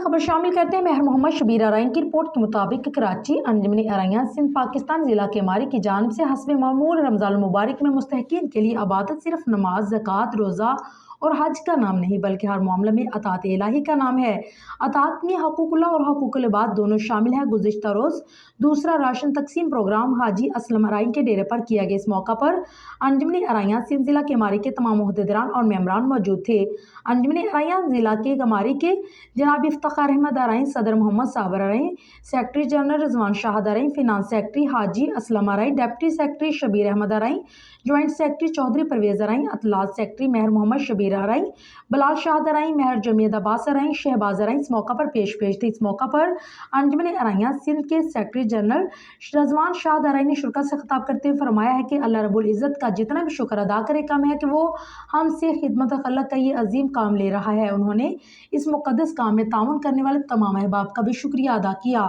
खबर शामिल करते हैं। महर मोहम्मद शबीर अराइन की रिपोर्ट के मुताबिक कराची अंजुमन अराइयां सिंध पाकिस्तान जिला के मारी की जानिब से हस्ब मामूल रमजान मुबारक में मुस्तहकीन के लिए इबादत सिर्फ नमाज, ज़कात, रोज़ा और हज का नाम नहीं बल्कि हर मामले में अतात इलाही का नाम है। अतात में हकूकुल्लाह और हकूकुल इबाद दोनों शामिल है। गुज़िश्ता रोज़ दूसरा राशन तकसीम प्रोग्राम हाजी असलम अराइन के डेरे पर किया गया। इस मौका पर अंजुमन अराइयां सिंध जिला के मारी के तमाम ओहदेदारान और मेम्बरान मौजूद थे। अंजुमन अराइयां जिला के गमारी के जनाब इफ्तिखार अहमद अराइन, सदर Mohammad Sabir Arain, secretary general Rizwan Shahid Arain, finance secretary हाजी Aslam Arain, deputy secretary Shabbir Ahmed Arain, joint secretary Chaudhry Parvez Arain, अतलात सेक्रेटरी महर मोहम्मद शबीर अराइन, बलाल शाहद अराइन, महर जमीयत अब्बास अराइन, शहबाज अराइन इस मौका पर पेश थे। इस मौका पर अंजुमन अराइयां सिंध के सेक्रेटरी जनरल रिजवान शाहद अराइन ने शुरा से खिताब करते हुए फरमाया है कि अल्लाह रब्बुल इज़्ज़त का जितना भी शुक्र अदा करे कम है कि वो हमसे खिदमत खल्क का ये अजीम काम ले रहा है। उन्होंने इस मुकद्दस काम में ताउन करने वाले तमाम अहबाब का भी शुक्रिया अदा किया।